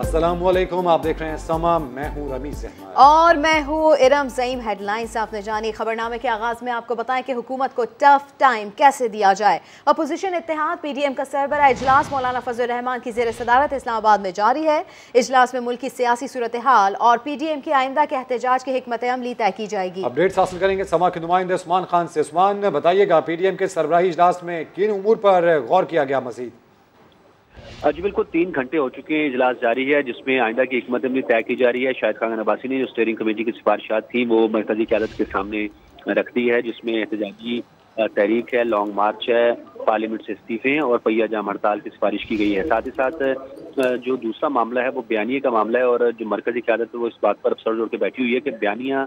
अस्सलामुअलैकुम, आप देख रहे हैं समा। मैं हूं रमीज अहमद और मैं हूं इरम ज़ईम। हेडलाइंस आपने जानी। खबरनामे के आगाज में आपको बताएं कि हुकूमत को टफ टाइम कैसे दिया जाए। अपोजिशन इत्तेहाद पीडीएम का सरबराह इजलास मौलाना फजल रहमान की ज़ेर सदारत इस्लामाबाद में जारी है। इजलास में मुल्क की सियासी सूरत हाल और पीडीएम के आइंदा के एहतजाज की हिकमत अमली तय की जाएगी। अपडेट्स हासिल करेंगे समा के नुमाइंदे उस्मान खान से। उस्मान, बताइएगा पीडीएम के सरबराही इजलास में किन उमूर पर गौर किया गया मजीद? जी बिल्कुल, 3 घंटे हो चुके हैं, इजलास जारी है जिसमें आइंदा की हिकमत अमली तय की जा रही है। शाहिद खान अब्बासी ने जो स्टीयरिंग कमेटी की सिफारिशात थी वो मरकजी क़यादत के सामने रख दी है, जिसमें एहतजाजी तहरीक है, लॉन्ग मार्च है, पार्लियामेंट से इस्तीफे और पहिया जाम हड़ताल की सिफारिश की गई है। साथ ही साथ जो दूसरा मामला है वो बयानिए का मामला है और जो मरकजी क़यादत है वो इस बात पर सर जोड़ के बैठी हुई है कि बयानिया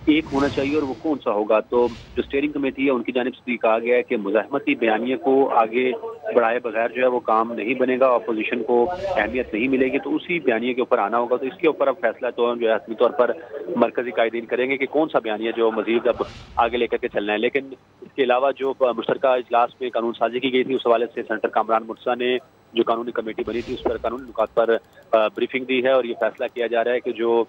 एक होना चाहिए और वो कौन सा होगा। तो जो स्टीयरिंग कमेटी है उनकी जानिब से कहा गया है कि मुज़ाहमती बयानिए को आगे बढ़ाए बगैर जो है वो काम नहीं बनेगा, अपोजिशन को अहमियत नहीं मिलेगी, तो उसी बयानिए के ऊपर आना होगा। तो इसके ऊपर अब फैसला तो जो है हतमी तौर पर मरकजी कायदीन करेंगे कि कौन सा बयानिया जो मजीद अब आगे लेकर के चलना है। लेकिन इसके अलावा जो मुश्तरका इजलास में कानून साजी की गई थी उस हवाले से सेनेटर कामरान मुर्तज़ा ने जो कानूनी कमेटी बनी थी उस पर कानूनी नुकात पर ब्रीफिंग दी है और ये फैसला किया जा रहा है कि जो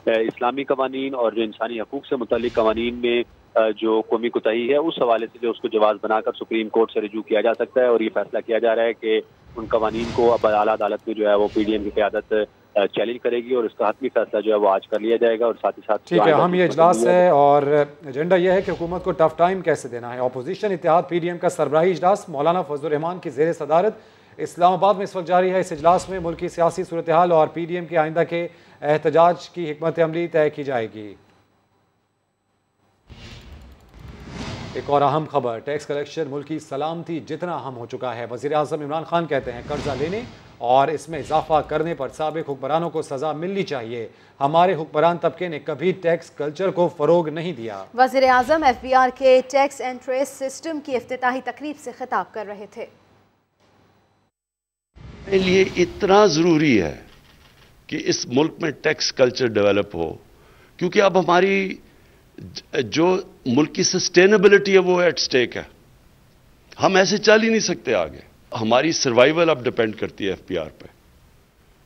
इस्लामी कवानीन और जो इंसानी हकूक से मुतालिक कवानीन में जो कौमी कोताही है उस हवाले से जो उसको जवाब बनाकर सुप्रीम कोर्ट से रिजू किया जा सकता है। और ये फैसला किया जा रहा है कि उन कवानीन को अब आला अदालत में जो है वो पीडीएम की क़यादत चैलेंज करेगी और इसका हतमी फैसला जो है वो आज कर लिया जाएगा। और साथ ही साथ ठीक है, हम ये इजलास है और एजेंडा यह है कि हुकूमत को टफ टाइम कैसे देना है। अपोजिशन इत्तेहाद पीडीएम का सरबराही इजलास मौलाना फजल रहमान की ज़ेर सदारत इस्लामाबाद में इस वक्त जारी है। इस इजलास में मुल्क की सियासी सूरत हाल और पीडीएम के आइंदा के एहतजाज की हिकमत अमली तय की जाएगी। एक और अहम खबर, टैक्स कलेक्शन मुल्क की सलामती जितना अहम हो चुका है। वज़ीर आज़म इमरान खान कहते हैं कर्जा लेने और इसमें इजाफा करने पर साबिक हुक्मरानों को सजा मिलनी चाहिए। हमारे हुक्मरान तबके ने कभी टैक्स कल्चर को फरोग नहीं दिया। वज़ीर आज़म एफबीआर के टैक्स एंड ट्रेस सिस्टम की इफ्तिताही तकरीब से खिताब कर रहे थे। मेरे लिए इतना ज़रूरी है कि इस मुल्क में टैक्स कल्चर डेवलप हो, क्योंकि अब हमारी जो मुल्क की सस्टेनेबिलिटी है वो एट स्टेक है। हम ऐसे चल ही नहीं सकते आगे। हमारी सर्वाइवल अब डिपेंड करती है एफपीआर पे।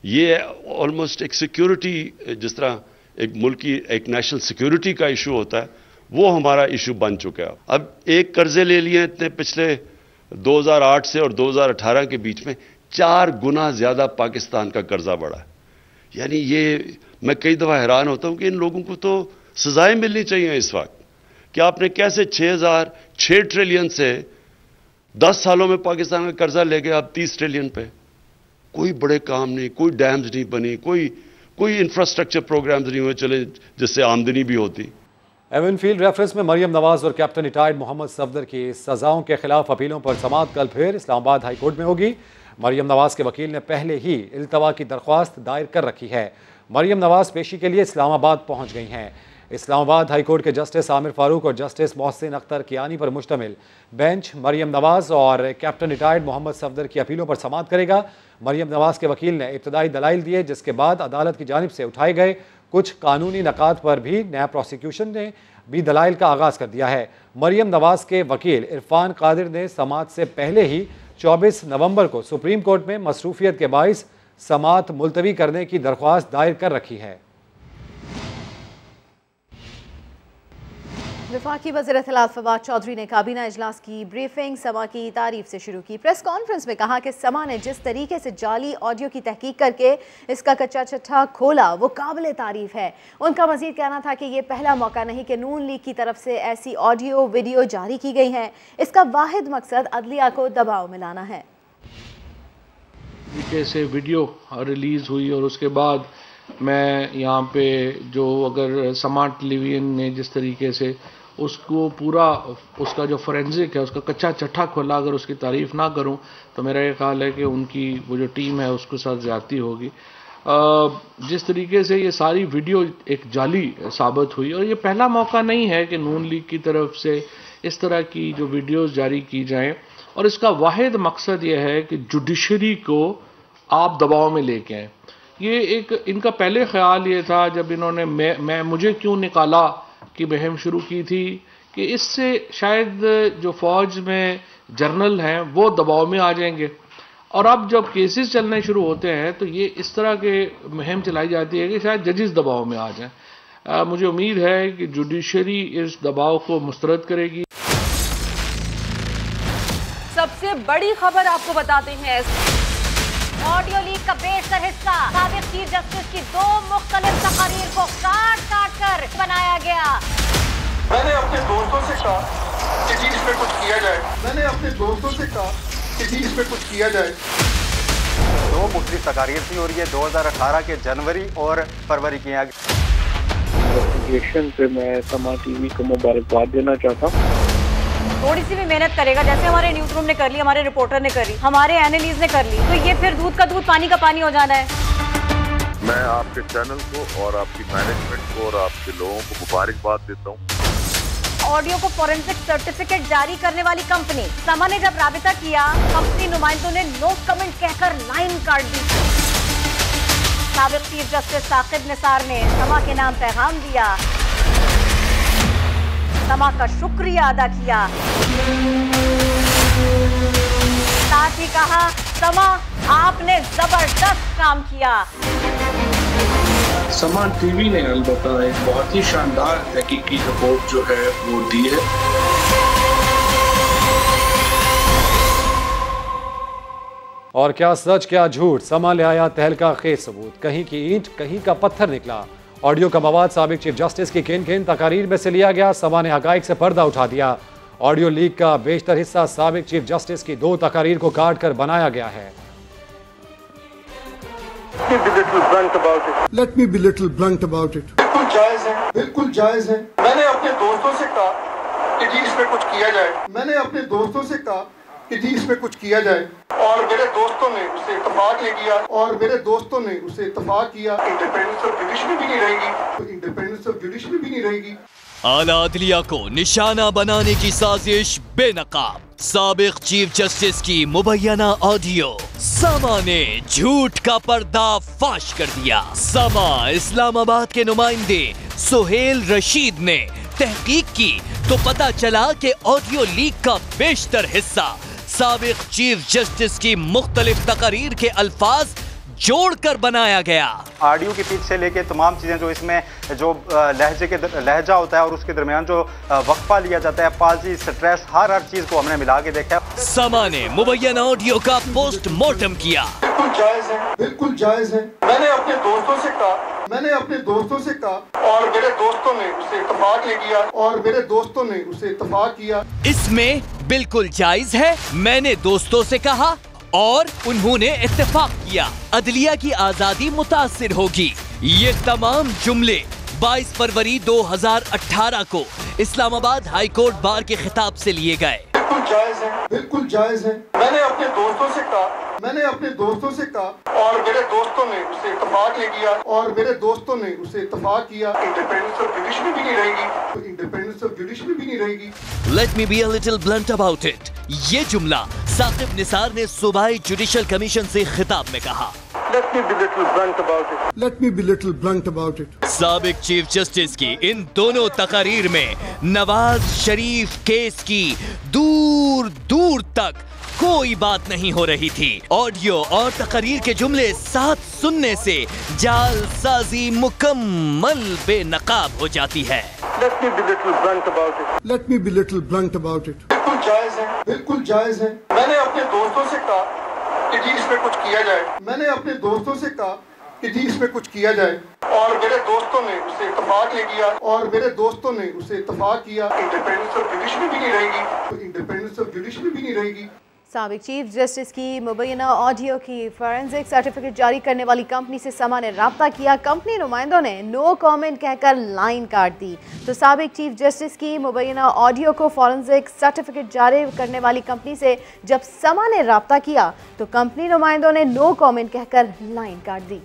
ये ऑलमोस्ट एक सिक्योरिटी, जिस तरह एक मुल्क की एक नेशनल सिक्योरिटी का इशू होता है वो हमारा इशू बन चुका है। अब एक कर्जे ले लिए इतने पिछले 2008 से और 2018 के बीच में 4 गुना ज्यादा पाकिस्तान का कर्जा बढ़ा है। यानी ये मैं कई दफा हैरान होता हूं कि इन लोगों को तो सजाएं मिलनी चाहिए इस वक्त कि आपने कैसे 6 ट्रिलियन से 10 सालों में पाकिस्तान का कर्जा ले गया अब 30 ट्रिलियन पे। कोई बड़े काम नहीं, कोई डैम्स नहीं बनी, कोई इंफ्रास्ट्रक्चर प्रोग्राम्स नहीं हुए चले जिससे आमदनी भी होती। एवनफील्ड रेफरेंस में मरियम नवाज और कैप्टन रिटायर्ड मोहम्मद सफदर की सजाओं के खिलाफ अपीलों पर समाअत कल फिर इस्लामाबाद हाई कोर्ट में होगी। मरियम नवाज के वकील ने पहले ही इल्तवा की दरख्वास्त दायर कर रखी है। मरियम नवाज पेशी के लिए इस्लामाबाद पहुंच गई हैं। इस्लामाबाद हाई कोर्ट के जस्टिस आमिर फारूक और जस्टिस मोहसिन अख्तर कियानी पर मुश्तमिल बेंच मरियम नवाज और कैप्टन रिटायर्ड मोहम्मद सफदर की अपीलों पर समाअत करेगा। मरियम नवाज के वकील ने इब्तदाई दलाइल दिए, जिसके बाद अदालत की जानिब से उठाए गए कुछ कानूनी नकात पर भी नैब प्रोसिक्यूशन ने भी दलाइल का आगाज़ कर दिया है। मरियम नवाज के वकील इरफान कादिर ने समाअत से पहले ही 24 नवंबर को सुप्रीम कोर्ट में मसरूफियत के बाइस समाअत मुलतवी करने की दरख्वास्त दायर कर रखी है। वफाकी वज़ीर इत्तलात फवाद चौधरी ने काबीना इजलास की ब्रीफिंग समा की तारीफ से शुरू की। प्रेस कॉन्फ्रेंस में कहा कि समा ने जिस तरीके से जाली ऑडियो की तहकीक करके इसका कच्चा चिट्ठा खोला वो काबिल तारीफ है। उनका मजीद कहना था कि ये पहला मौका नहीं कि नून लीग की तरफ से ऐसी ऑडियो वीडियो जारी की गई हैं। इसका वाहिद मकसद अदलिया को दबाव में लाना है। तरीके से वीडियो रिलीज़ हुई और उसके बाद मैं यहाँ पे जो अगर समा टेलीविजन ने जिस तरीके से उसको पूरा उसका जो फोरेंसिक है उसका कच्चा चट्ठा खोला, अगर उसकी तारीफ़ ना करूं तो मेरा ये ख्याल है कि उनकी वो जो टीम है उसके साथ ज़्यादती होगी। जिस तरीके से ये सारी वीडियो एक जाली साबित हुई और ये पहला मौका नहीं है कि नून लीग की तरफ से इस तरह की जो वीडियोज़ जारी की जाएँ और इसका वाहिद मकसद ये है कि जुडिशरी को आप दबाव में लेके आएँ। ये एक इनका पहले ख्याल ये था जब इन्होंने मैं मुझे क्यों निकाला की मुहिम शुरू की थी कि इससे शायद जो फौज में जर्नल हैं वो दबाव में आ जाएंगे और अब जब केसेस चलने शुरू होते हैं तो ये इस तरह के मुहिम चलाई जाती है कि शायद जजेस दबाव में आ जाएं। मुझे उम्मीद है कि जुडिशरी इस दबाव को मुस्तरद करेगी। सबसे बड़ी खबर आपको बताते हैं, ऑडियो लीक का बेशतर हिस्सा साबिक चीफ जस्टिस की 2 मुख्तलिफ तकारीर को काट कर बनाया गया। मैंने अपने दोस्तों से कहा कि जी इस पे कुछ किया जाए। मैंने अपने दोस्तों से कहा कि जी इस पे कुछ किया जाए। 2 मुख्तलिफ तकारीर थी और ये 2018 के जनवरी और फरवरी की हैं। इन्वेस्टिगेशन पे मैं समा टीवी को मुबारकबाद देना चाहता हूँ। थोड़ी सी भी मेहनत करेगा, जैसे हमारे न्यूज रूम ने कर ली, हमारे रिपोर्टर ने कर ली, हमारे एनालिस्ट ने कर ली, तो ये फिर दूध का दूध पानी का पानी हो जाना है। मैं आपके चैनल को और आपकी मैनेजमेंट को और आपके लोगों को मुबारकबाद देता हूँ। ऑडियो को फॉरेंसिक सर्टिफिकेट जारी करने वाली कंपनी समा ने जब राबिता किया, कंपनी नुमाइंदों ने नो कमेंट कहकर लाइन काट दी। साबिक चीफ जस्टिस साकिब निसार ने समा के नाम पैगाम दिया, समा का शुक्रिया अदा किया, साथ ही कहा समा आपने जबरदस्त काम किया। समा टीवी ने अलबत्ता एक बहुत ही शानदार तहकीकी रिपोर्ट जो है वो दी है। और क्या सच क्या झूठ, समा ले आया तहलका खेज सबूत, कहीं की ईंट कहीं का पत्थर निकला। ऑडियो का मवाद साबिक चीफ जस्टिस की किन तकारीर में से लिया गया, समा ने हकाइक से पर्दा उठा दिया। ऑडियो लीक का बेशतर हिस्सा साबिक चीफ जस्टिस की 2 तकारीर को काट कर बनाया गया है। Let me be little blunt about it. बिल्कुल जायज है, बिल्कुल जायज है। मैंने अपने दोस्तों से कहा कि जी इस पे कुछ किया जाए। मैंने अपने दोस्तों से कहा कि जी इस पे कुछ किया जाए, और मेरे दोस्तों ने उसे इत्तेफाक ले किया, और मेरे दोस्तों ने उसे इत्तेफाक किया। इंडिपेंडेंस ऑफ जुडिशरी भी नहीं रहेगी, तो इंडिपेंडेंस ऑफ जुडिशरी भी नहीं रहेगी। आला अदलिया को निशाना बनाने की साजिश बेनकाब, साबिक चीफ जस्टिस की मुबैना ऑडियो, समा ने झूठ का पर्दा फाश कर दिया। समा इस्लामाबाद के नुमाइंदे सुहेल रशीद ने तहकीक की तो पता चला कि ऑडियो लीक का बेशतर हिस्सा साबिक चीफ जस्टिस की मुख्तलिफ तकारीर के अल्फाज जोड़कर बनाया गया। ऑडियो के पीछे से लेके तमाम चीज़ें जो इसमें जो लहजा होता है और उसके दरमियान जो वक्फा लिया जाता है, पाजी, स्ट्रेस, हर चीज़ को हमने मिला के देखा। समा ने मुबैना ऑडियो का पोस्टमार्टम किया। बिल्कुल जायज है, बिल्कुल जायज है। मैंने अपने दोस्तों से कहा, मैंने अपने दोस्तों से कहा, और मेरे दोस्तों ने उसे इत्तेफाक ले किया, और मेरे दोस्तों ने उसे इत्तेफाक किया। इसमें बिल्कुल जायज है, मैंने दोस्तों से कहा और उन्होंने इत्तेफाक किया, अदलिया की आजादी मुतासिर होगी। ये तमाम जुमले 22 फरवरी 2018 को इस्लामाबाद हाई कोर्ट बार के खिताब से लिए गए। बिल्कुल जायज है, बिल्कुल जायज है। मैंने अपने दोस्तों से कहा, मैंने अपने दोस्तों से कहा, और मेरे दोस्तों ने उसे इत्तेफाक ले किया, और मेरे दोस्तों ने उसे इत्तेफाक किया। इंडिपेंडेंस ऑफ जुडिशरी भी नहीं रहेगी, तो इंडिपेंडेंस ऑफ जुडिशरी भी नहीं रहेगी। Let me be a little blunt about it. ये जुमला साकिब निसार ने सूबाई जुडिशल कमीशन से खिताब में कहा। Let me be little blunt about it. Let me be little blunt about it. साबिक चीफ जस्टिस की इन दोनों तकारीर में नवाज शरीफ केस की दूर दूर तक कोई बात नहीं हो रही थी। ऑडियो और तकरीर के जुमले साथ सुनने से जालसाजी मुकम्मल बेनकाब हो जाती है। Let me be little blunt about it. Let me be little blunt about it. बिल्कुल जायज है, बिल्कुल जायज है। मैंने अपने दोस्तों से कहा कि जी इसमें कुछ किया जाए। मैंने अपने दोस्तों से कहा कि जी इसमें कुछ किया जाए, और मेरे दोस्तों ने उसे इत्तेफाक ले किया, और मेरे दोस्तों ने उसे इत्तेफाक किया। इंडिपेंडेंस ऑफ जुडिशरी भी नहीं रहेगी, तो इंडिपेंडेंस ऑफ जुडिशरी भी नहीं रहेगी। साबिक चीफ जस्टिस की मुबैना ऑडियो की फॉरेंसिक सर्टिफिकेट जारी करने वाली कंपनी से समा ने राब्ता किया। कंपनी नुमाइंदों ने नो कमेंट कहकर लाइन काट दी। तो साबिक चीफ जस्टिस की मुबैना ऑडियो को फॉरेंसिक सर्टिफिकेट जारी करने वाली कंपनी से जब समा ने राब्ता किया तो कंपनी नुमाइंदों ने नो कमेंट कहकर लाइन काट दी।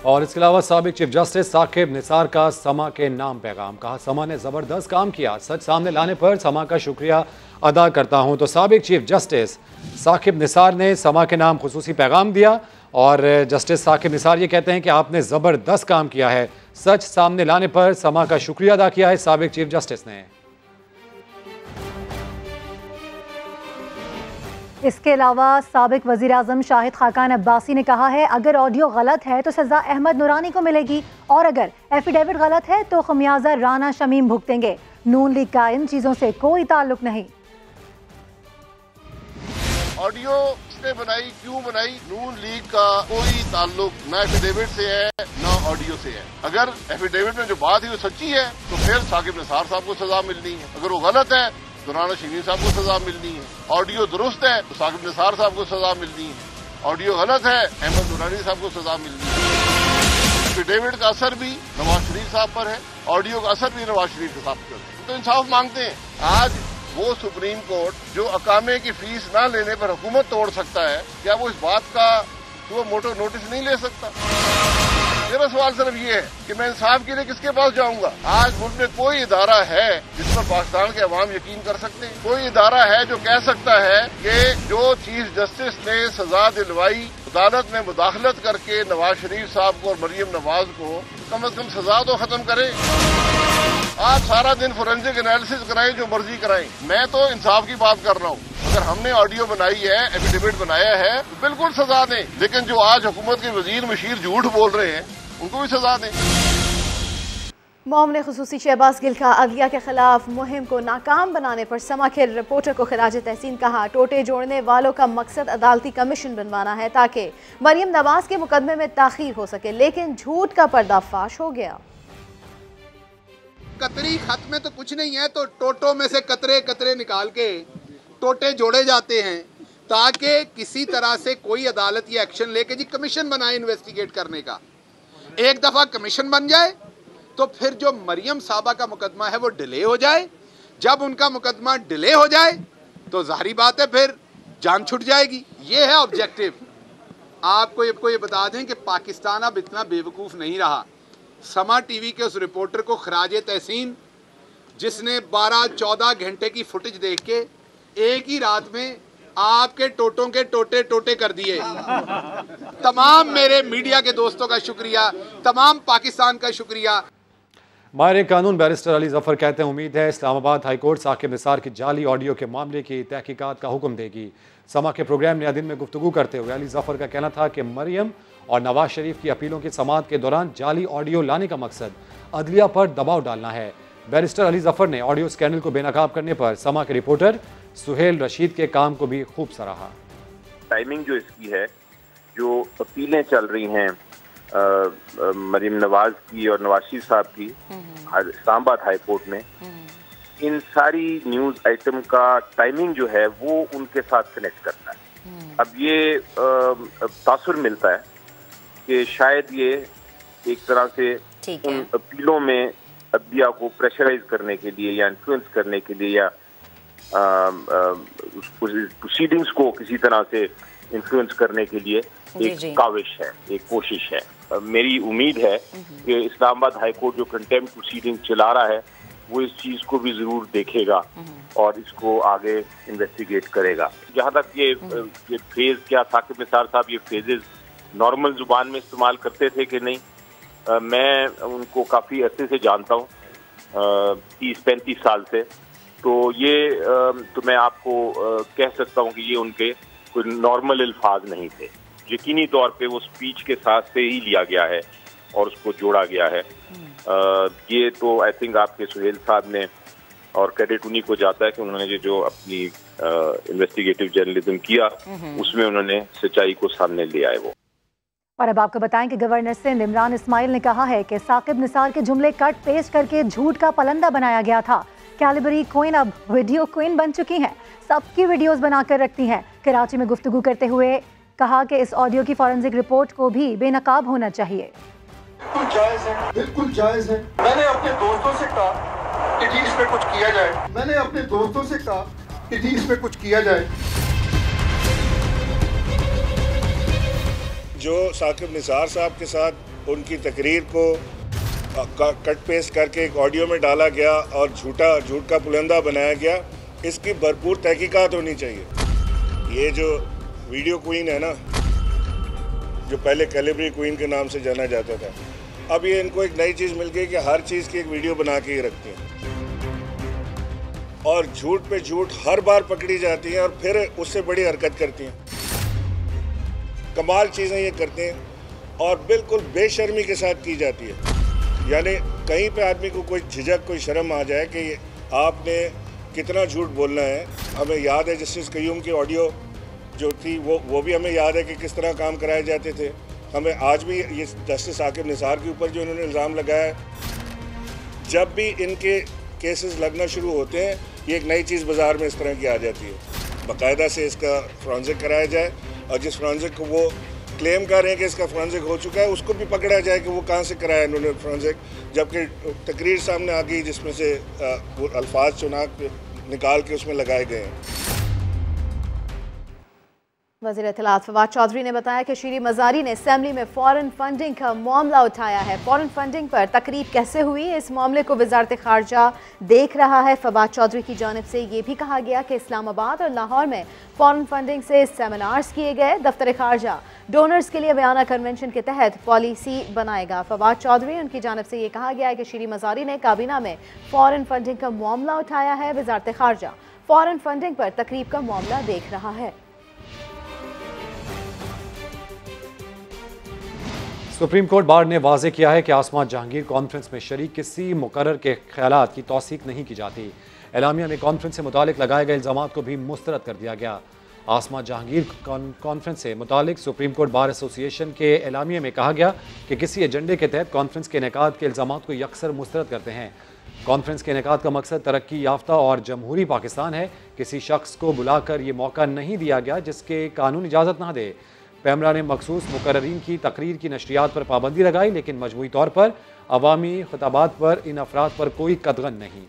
और इसके अलावा साबिक चीफ जस्टिस साकिब निसार का समा के नाम पैगाम, कहा समा ने ज़बरदस्त काम किया, सच सामने लाने पर समा का शुक्रिया अदा करता हूं। तो साबिक चीफ जस्टिस साकिब निसार ने समा के नाम खुसूसी पैगाम दिया और जस्टिस साकिब निसार ये कहते हैं कि आपने ज़बरदस्त काम किया है, सच सामने लाने पर समा का शुक्रिया अदा किया है साबिक चीफ जस्टिस ने। इसके अलावा साबिक वज़ीर आज़म शाहिद खाकान अब्बासी ने कहा है अगर ऑडियो गलत है तो सज़ा अहमद नूरानी को मिलेगी और अगर एफिडेविट गलत है तो खमियाजा राना शमीम भुगतेंगे। नून लीग का इन चीज़ों से कोई ताल्लुक नहीं। ऑडियो किसने बनाई, क्यों बनाई, नून लीग का कोई ताल्लुक न एफिडेविट से है न ऑडियो से है। अगर एफिडेविट में जो बात है वो सच्ची है तो फिर साकिब निसार साहब को सजा मिलनी है, अगर वो गलत है तो राना शमीम साहब को सजा मिलनी है। ऑडियो दुरुस्त है तो साकिब निसार साहब को सजा मिलनी है, ऑडियो गलत है अहमद नूरानी साहब को सजा मिलनी है। एफिडेविट का असर भी नवाज शरीफ साहब पर है, ऑडियो का असर भी नवाज शरीफ साहब पर है। तो इंसाफ मांगते हैं। आज वो सुप्रीम कोर्ट जो अकामे की फीस ना लेने पर हुकूमत तोड़ सकता है, क्या वो इस बात का वो मोटो नोटिस नहीं ले सकता? मेरा सवाल सिर्फ ये है कि मैं इंसाफ के लिए किसके पास जाऊंगा? आज मुल्क में कोई इदारा है जिस पर पाकिस्तान के अवाम यकीन कर सकते हैं? कोई इदारा है जो कह सकता है कि जो चीफ जस्टिस ने सजा दिलवाई अदालत में मुदाखलत करके नवाज शरीफ साहब को और मरियम नवाज को कम से कम सजा तो खत्म करे? आप सारा दिन फोरेंसिक एनालिसिस कराएं, जो मर्जी कराएं, मैं तो इंसाफ की बात कर रहा हूँ। अगर हमने ऑडियो बनाई है, एफिडेविट बनाया है तो बिल्कुल सजा दें, लेकिन जो आज हुकूमत के वजीर मशीर झूठ बोल रहे हैं उनको भी सजा दें। मामले खुसूसी शहबाज गिल का अदलिया के खिलाफ मुहिम को नाकाम बनाने पर समा के रिपोर्टर को खिराज तहसीन कहा। टोटे जोड़ने वालों का मकसद अदालती कमीशन बनवाना है ताकि मरियम नवाज के मुकदमे में ताखीर हो सके, लेकिन झूठ का पर्दाफाश हो गया। कतरी खत में तो कुछ नहीं है, तो टोटों में से कतरे कतरे निकाल के टोटे जोड़े जाते हैं ताकि किसी तरह से कोई अदालत ये एक्शन लेके जी कमीशन बनाए इन्वेस्टिगेट करने का। एक दफा कमीशन बन जाए तो फिर जो मरियम साहबा का मुकदमा है वो डिले हो जाए। जब उनका मुकदमा डिले हो जाए तो जाहिर बात है फिर जान छूट जाएगी। ये है ऑब्जेक्टिव। आपको ये बता दें कि पाकिस्तान अब इतना बेवकूफ नहीं रहा। समा टीवी के उस रिपोर्टर को खराज तहसीन जिसने 12-14 घंटे की फुटेज देख के एक ही रात में आपके टोटों के टोटे टोटे कर दिए। तमाम मेरे मीडिया के दोस्तों का शुक्रिया, तमाम पाकिस्तान का शुक्रिया। माहिर कानून बैरिस्टर अली जफर कहते हैं उम्मीद है इस्लामाबाद हाई कोर्ट साकिब निसार की जाली ऑडियो के मामले की तहकीकात का हुक्म देगी। समा के प्रोग्राम नया दिन में गुफ्तगू करते हुए अली जफर का कहना था कि मरियम और नवाज शरीफ की अपीलों की समाअत के दौरान जाली ऑडियो लाने का मकसद अदलिया पर दबाव डालना है। बैरिस्टर अली जफर ने ऑडियो स्कैंडल को बेनकाब करने पर समा के रिपोर्टर सुहेल रशीद के काम को भी खूब सराहा। टाइमिंग जो इसकी है, जो अपीलें चल रही हैं मरियम नवाज की और नवाज शरीफ साहब की इस्लामाबाद हाई कोर्ट में, इन सारी न्यूज आइटम का टाइमिंग जो है वो उनके साथ कनेक्ट करता है। अब ये तासुर मिलता है कि शायद ये एक तरह से उन अपीलों में अदलिया को प्रेशराइज करने के लिए या इन्फ्लुएंस करने के लिए या प्रोसीडिंग्स को किसी तरह से इन्फ्लुएंस करने के लिए एक काविश है, एक कोशिश है। मेरी उम्मीद है कि इस्लामाबाद हाई कोर्ट जो कंटेम्प्ट प्रोसीडिंग चला रहा है वो इस चीज को भी जरूर देखेगा और इसको आगे इन्वेस्टिगेट करेगा। जहाँ तक ये फ्रेज, क्या साकिब निसार साहब ये फ्रेजेस नॉर्मल जुबान में इस्तेमाल करते थे कि नहीं, मैं उनको काफी अरसे से जानता हूँ, 30-35 साल से, तो ये तो मैं आपको कह सकता हूँ कि ये उनके कोई नॉर्मल अल्फाज नहीं थे। यकीनी तौर पे वो स्पीच के साथ से ही लिया गया है और उसको जोड़ा गया है। ये तो आई थिंक आपके सुहेल साहब ने, और क्रेडिट उन्हीं को जाता है कि उन्होंने जो अपनी इन्वेस्टिगेटिव जर्नलिज्म किया उसमें उन्होंने सच्चाई को सामने ले आए वो। और अब आपको बताएं कि गवर्नर सिंध इमरान इस्माइल ने कहा है कि साकिब निसार के जुमले कट पेस्ट करके झूठ का पलंदा बनाया गया था। कैलिबरी क्वीन अब वीडियो क्वीन बन चुकी हैं, सबकी वीडियोस बनाकर रखती हैं। कराची में गुफ्तगू करते हुए कहा कि इस ऑडियो की फॉरेंसिक रिपोर्ट को भी बेनकाब होना चाहिए। बिल्कुल जायज है, बिल्कुल जायज है। मैंने अपने दोस्तों से कहा कि जी इसमें कुछ किया जाए, मैंने अपने दोस्तों से कहा कि जी इसमें कुछ किया जाए। जो साकिब निसार साहब के साथ उनकी तकरीर को कट पेस्ट करके एक ऑडियो में डाला गया और झूठ का पुलंदा बनाया गया, इसकी भरपूर तहकीकात होनी चाहिए। ये जो वीडियो क्वीन है ना, जो पहले कैलिबरी क्वीन के नाम से जाना जाता था, अब ये इनको एक नई चीज़ मिल गई कि हर चीज़ की एक वीडियो बना के ही रखते हैं। और झूठ पे झूठ हर बार पकड़ी जाती हैं और फिर उससे बड़ी हरकत करती हैं। कमाल चीज़ें ये करते हैं और बिल्कुल बेशर्मी के साथ की जाती है। यानी कहीं पे आदमी को कोई झिझक, कोई शर्म आ जाए कि आपने कितना झूठ बोलना है। हमें याद है जस्टिस कयूम की ऑडियो जो थी वो भी हमें याद है कि किस तरह काम कराए जाते थे। हमें आज भी ये जस्टिस आकिब निसार के ऊपर जो इन्होंने इल्ज़ाम लगाया, जब भी इनके केसेस लगना शुरू होते हैं ये एक नई चीज़ बाज़ार में इस तरह की आ जाती है। बाकायदा से इसका फोरेंसिक कराया जाए और जिस फोरेंसिक को वो क्लेम कर रहे हैं कि इसका फोरेंसिक हो चुका है उसको भी पकड़ा जाए कि वो कहाँ से कराया इन्होंने फोरेंसिक, जबकि तकरीर सामने आ गई जिसमें से वो अल्फाज चुना निकाल के उसमें लगाए गए हैं। वज़ीर इत्तलात फवाद चौधरी ने बताया कि शीरी मज़ारी ने असेंबली में फॉरेन फंडिंग का मामला उठाया है। फॉरेन फंडिंग पर तकरीब कैसे हुई, इस मामले को वज़ारत ख़ारजा देख रहा है। फवाद चौधरी की जानिब से ये भी कहा गया कि इस्लामाबाद और लाहौर में फॉरेन फंडिंग से सेमिनार्स किए गए। दफ्तर ख़ारजा डोनर्स के लिए बयाना कन्वेंशन के तहत पॉलिसी बनाएगा। फवाद चौधरी उनकी जानिब से ये कहा गया है कि शीरी मज़ारी ने काबीना में फॉरेन फंडिंग का मामला उठाया है। वज़ारत ख़ारजा फॉरेन फंडिंग पर तकरीब का मामला देख रहा है। सुप्रीम कोर्ट बार ने वाज़ेह किया है कि आसमा जहांगीर कॉन्फ्रेंस में शरीक किसी मुकर्रर के ख्यालात की तौसीक नहीं की जाती। एलामिया में कॉन्फ्रेंस से मुतालिक लगाए गए इल्ज़ामात को भी मुस्तरद कर दिया गया। आसमा जहांगीर कॉन्फ्रेंस से मुतालिक सुप्रीम कोर्ट बार एसोसिएशन के एलामिया में कहा गया कि किसी एजेंडे के तहत कॉन्फ्रेंस के इनेकाद के इल्ज़ामात को यकसर मुस्तरद करते हैं। कॉन्फ्रेंस के इनेकाद का मकसद तरक्की याफ्ता और जमहूरी पाकिस्तान है। किसी शख्स को बुलाकर ये मौका नहीं दिया गया जिसके कानून इजाज़त ना दे। पैमरा ने मखसूस मुकर्ररीन की तकरीर की नशरियात पर पाबंदी लगाई, लेकिन मजमूई तौर पर अवामी खिताबात पर इन अफराद पर कोई कदगन नहीं।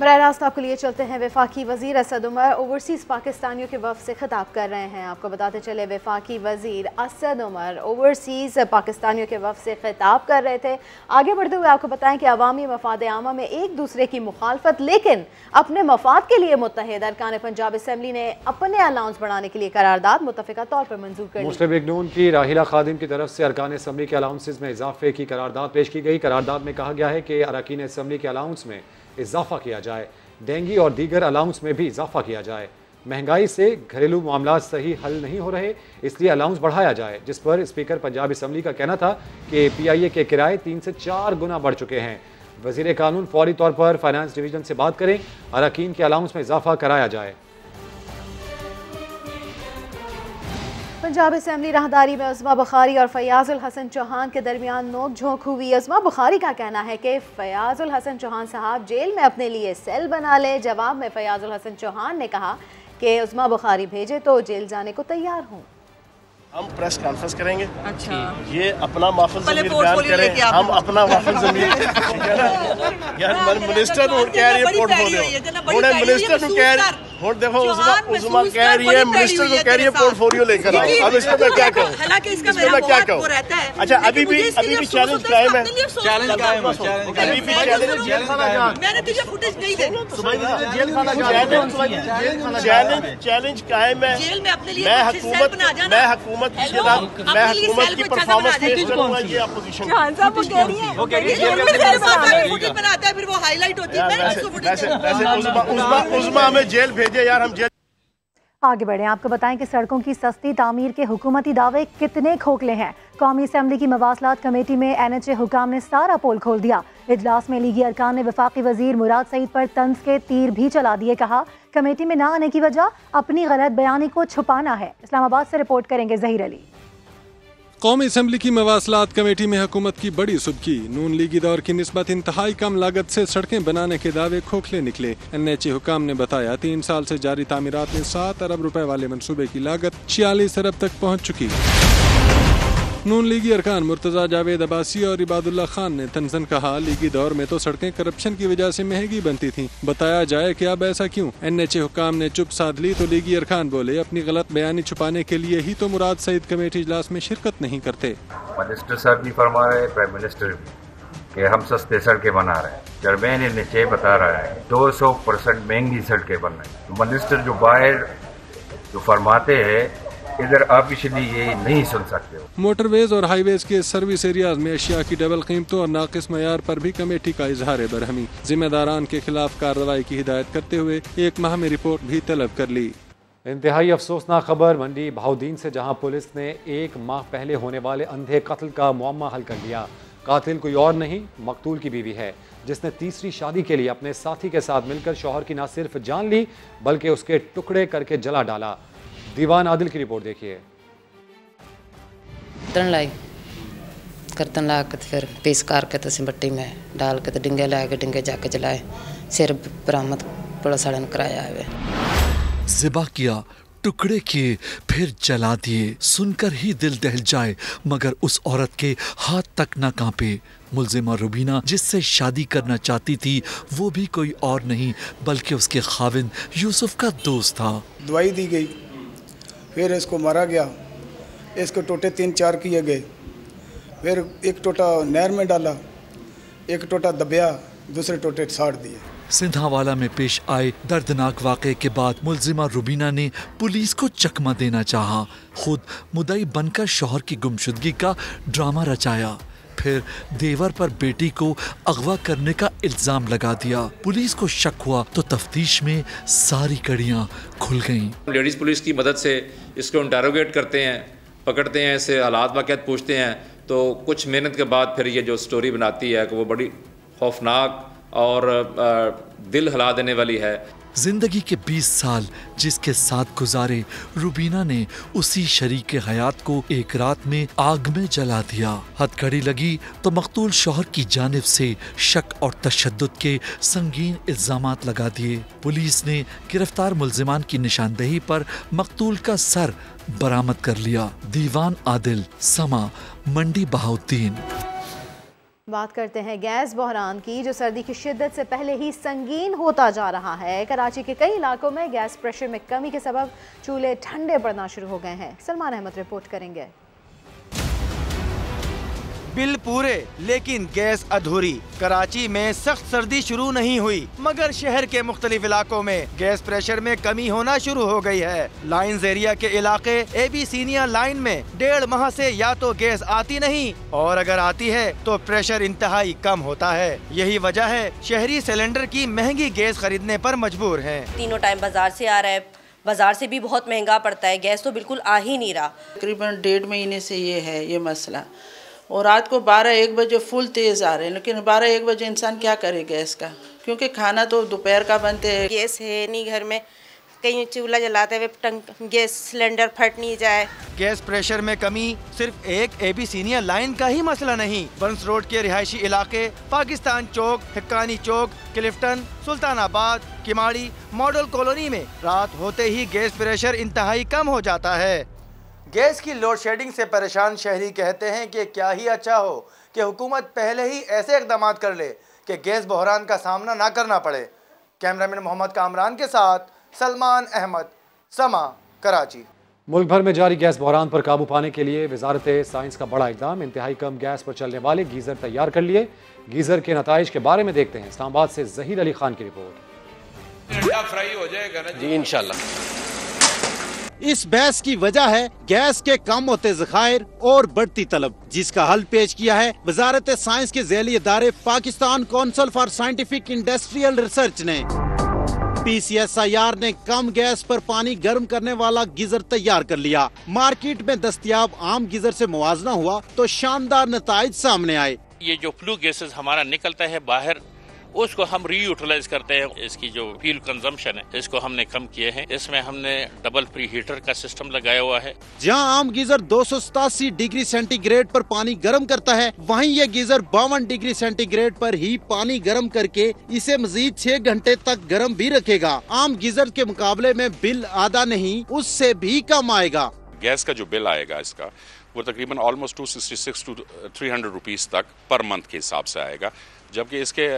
बराह रास्त आपको लिए चलते हैं। वफाकी वज़ीर असद उमर ओवरसीज़ पाकिस्तानियों के वफ़द से खिताब कर रहे हैं। आपको बताते चले वफाकी वज़ीर असद उमर ओवरसीज़ पाकिस्तानियों के वफ़द से खिताब कर रहे थे। आगे बढ़ते हुए आपको बताएं कि अवामी मफाद आमा में एक दूसरे की मुखालफत लेकिन अपने मफाद के लिए मुत्तहिद अरकान पंजाब असम्बली ने अपने अलाउंस बढ़ाने के लिए करारदाद मुत्तफ़िका तौर पर मंजूर कर ली। मुस्लिम लीग नून की राहिला खादिम की तरफ से अरकान असम्बली के अलाउंसेस में इजाफे की करारदाद पेश की गई। करारदाद में कहा गया है कि अरकान असम्बली के अलाउंस में इजाफा किया जाए, डेंगी और दीगर अलाउंस में भी इजाफा किया जाए। महंगाई से घरेलू मामला सही हल नहीं हो रहे, इसलिए अलाउंस बढ़ाया जाए, जिस पर स्पीकर पंजाब असम्बली का कहना था कि PIA के किराए 3 से 4 गुना बढ़ चुके हैं। वज़ीर कानून फौरी तौर पर फाइनेंस डिवीजन से बात करें, अरकान के अलाउंस में इजाफा कराया जाए। पंजाब असम्बली राहदारी में उस्मा बुखारी और फयाजुल हसन चौहान के दरमियान नोक झोंक हुई। उस्मा बुखारी का कहना है कि फयाजुल हसन चौहान साहब जेल में अपने लिए सेल बना ले। जवाब में फयाजुल हसन चौहान ने कहा कि उस्मा बुखारी भेजे तो जेल जाने को तैयार हूँ। हम प्रेस कॉन्फ्रेंस करेंगे। अच्छा, ये अपना माफिल ज़मीर बयान करें, हम अपना माफिल ज़मीर यार मिनिस्टर को कह रही है पोर्टफोलियो, उन्हें मिनिस्टर को कह रही है, देखो उस्मा कह रही है मिनिस्टर को कह रही है पोर्टफोलियो लेकर आओ। अब इसको मैं क्या कहूँ, इसको मैं क्या कहूँ। अच्छा, अभी भी चैलेंज कायम है, अभी भी चैलेंज कायम है। मैं हुकूमत की परफॉर्मेंस पेश करूंगा। ये अपोजिशन फिर वो हाईलाइट होती है। उस्मा हमें जेल भेजे यार, हम जेल। आगे बढ़े, आपको बताएं कि सड़कों की सस्ती तामीर के हुकूमती दावे कितने खोखले हैं। कौमी असम्बली की मवासलात कमेटी में NHA हुकाम ने सारा पोल खोल दिया। इजलास में लीगी अरकान ने वफाकी वजीर मुराद सईद पर तंज के तीर भी चला दिए। कहा कमेटी में ना आने की वजह अपनी गलत बयानी को छुपाना है। इस्लामाबाद से रिपोर्ट करेंगे जहीर अली। कौमी असम्बली की मवासलात कमेटी में हुकूमत की बड़ी सुबकी। नून लीगी दौर की निस्बत इंतहाई कम लागत से सड़कें बनाने के दावे खोखले निकले। NHA हुकाम ने बताया 3 साल से जारी तामीरात में 7 अरब रुपए वाले मंसूबे की लागत 46 अरब तक पहुँच चुकी। नून लीगी अरकान मुर्तजा जावेद अब्बासी और इबादुल्ला खान ने तंजन कहा लीगी दौर में तो सड़कें करप्शन की वजह से महंगी बनती थीं, बताया जाए कि अब ऐसा क्यों। NHA हुकाम ने चुप साध ली तो लीगी अरकान बोले अपनी गलत बयानी छुपाने के लिए ही तो मुराद सईद कमेटी इजलास में शिरकत नहीं करते। मिनिस्टर साहब भी फरमा रहे हैं, प्राइम मिनिस्टर भी, कि हम सस्ते सड़कें बना रहे हैं। चेयरमैन NHA बता रहा है 200% महंगी सड़कें बन रही। तो मिनिस्टर जो बाहर जो फरमाते हैं इधर आप इसलिए ये नहीं सुन सकते हो। मोटरवेज और हाईवेज के सर्विस एरियाज में अशिया की डबल कीमतों और नाकिस मयार पर भी कमेटी का इजहार बरहमी। जिम्मेदारान के खिलाफ कार्रवाई की हिदायत करते हुए 1 माह में रिपोर्ट भी तलब कर ली। इंतहाई अफसोसनाक खबर मंडी बहाउद्दीन से, जहां पुलिस ने 1 माह पहले होने वाले अंधे कत्ल का मुअम्मा हल कर लिया। कातिल कोई और नहीं, मकतूल की बीवी है, जिसने तीसरी शादी के लिए अपने साथी के साथ मिलकर शौहर की न सिर्फ जान ली बल्कि उसके टुकड़े करके जला डाला। दीवान आदिल की रिपोर्ट देखिए। करतन ला के फिर पीस करके तो सिमट्टी में डाल के तो डिंगे ला के डिंगे जाके जलाए, सिर बरामद पुलिस वाले ने कराया है। ज़िबा किया, टुकड़े किए, फिर जला दिए। सुनकर ही दिल दहल जाए, मगर उस औरत के हाथ तक न कांपे। मुलजिमा रुबीना जिससे शादी करना चाहती थी वो भी कोई और नहीं बल्कि उसके खाविंद यूसुफ का दोस्त था। दवाई दी गई, फिर इसको मारा गया, इसको टोटे 3-4 किए गए, फिर एक टोटा नहर में डाला, एक टोटा दबिया, दूसरे टोटे साड़ दिए। सिंधावाला में पेश आए दर्दनाक वाक़े के बाद मुलजिमा रुबीना ने पुलिस को चकमा देना चाहा। खुद मुद्दई बनकर शौहर की गुमशुदगी का ड्रामा रचाया, फिर देवर पर बेटी को अगवा करने का इल्जाम लगा दिया। पुलिस को शक हुआ तो तफ्तीश में सारी कड़ियां खुल गईं। लेडीज पुलिस की मदद से इसको इंटरोगेट करते हैं, पकड़ते हैं, इससे हालात वाक़यात पूछते हैं, तो कुछ मेहनत के बाद फिर ये जो स्टोरी बनाती है कि वो बड़ी खौफनाक और दिल हिला देने वाली है। जिंदगी के 20 साल जिसके साथ गुजारे, रुबीना ने उसी शरीके हयात को एक रात में आग में जला दिया। हथकड़ी लगी तो मकतूल शौहर की जानिब से शक और तशद्दुद के संगीन इल्जामात लगा दिए। पुलिस ने गिरफ्तार मुलजिमान की निशानदेही पर मकतूल का सर बरामद कर लिया। दीवान आदिल, समा, मंडी बहाउद्दीन। बात करते हैं गैस बहरान की, जो सर्दी की शिद्दत से पहले ही संगीन होता जा रहा है। कराची के कई इलाकों में गैस प्रेशर में कमी के सबब चूल्हे ठंडे पड़ना शुरू हो गए हैं। सलमान अहमद रिपोर्ट करेंगे। बिल पूरे लेकिन गैस अधूरी। कराची में सख्त सर्दी शुरू नहीं हुई मगर शहर के मुख्तलिफ इलाकों में गैस प्रेशर में कमी होना शुरू हो गई है। लाइन्स एरिया के इलाके एबीसीनिया लाइन में 1.5 माह से या तो गैस आती नहीं और अगर आती है तो प्रेशर इंतहाई कम होता है। यही वजह है शहरी सिलेंडर की महंगी गैस खरीदने पर मजबूर हैं। तीनों टाइम बाजार से आ रहा है, बाजार से भी बहुत महंगा पड़ता है, गैस तो बिल्कुल आ ही नहीं रहा। तकरीबन 1.5 महीने से ये है ये मसला, और रात को 12-1 बजे फुल तेज़ आ रहे हैं, लेकिन 12-1 बजे इंसान क्या करे गैस का, क्योंकि खाना तो दोपहर का बनते हैं। गैस है नहीं घर में, कहीं चूल्हा जलाते हुए गैस सिलेंडर फट नहीं जाए। गैस प्रेशर में कमी सिर्फ एक एबीसीनिया लाइन का ही मसला नहीं। बंस रोड के रिहायशी इलाके पाकिस्तान चौक, हिक्कानी चौक, क्लिफ्टन, सुल्तानाबाद, किमाड़ी, मॉडल कॉलोनी में रात होते ही गैस प्रेशर इंतहाई कम हो जाता है। गैस की लोड शेडिंग से परेशान शहरी कहते हैं कि क्या ही अच्छा हो कि हुकूमत पहले ही ऐसे इक़दाम कर ले कि गैस बहरान का सामना ना करना पड़े। कैमरामैन मोहम्मद कामरान के साथ सलमान अहमद, समा, कराची। मुल्क भर में जारी गैस बहरान पर काबू पाने के लिए वजारत साइंस का बड़ा इकदाम। इंतहाई कम गैस पर चलने वाले गीज़र तैयार कर लिए। गीज़र के नताइज के बारे में देखते हैं इस्लामाबाद से ज़हीर अली खान की रिपोर्ट। फ्राई हो जाएगा ना जी इंशाल्लाह। इस बहस की वजह है गैस के कम होते ज़खायर और बढ़ती तलब, जिसका हल पेश किया है वजारत साइंस के ज़ैली इदारे Pakistan council for scientific industrial research ने। PCSIR ने कम गैस पर पानी गर्म करने वाला गीजर तैयार कर लिया। मार्केट में दस्तयाब आम गीजर से मुवाजना हुआ तो शानदार नताइज सामने आए। ये जो फ्लू गैसेस हमारा निकलता है बाहर, उसको हम रीयूटिलाइज करते हैं। इसकी जो फ्यूल कंजम्पशन है इसको हमने कम किए हैं। इसमें हमने डबल प्री हीटर का सिस्टम लगाया हुआ है। जहां आम गीजर 287 डिग्री सेंटीग्रेड पर पानी गर्म करता है, वहीं ये गीजर 52 डिग्री सेंटीग्रेड पर ही पानी गर्म करके इसे मजीद 6 घंटे तक गर्म भी रखेगा। आम गीजर के मुकाबले में बिल आधा नहीं उससे भी कम आएगा। गैस का जो बिल आएगा इसका वो तकरीबन ऑलमोस्ट 266 to 300 रुपीस तक पर मंथ के हिसाब से आएगा, जबकि इसके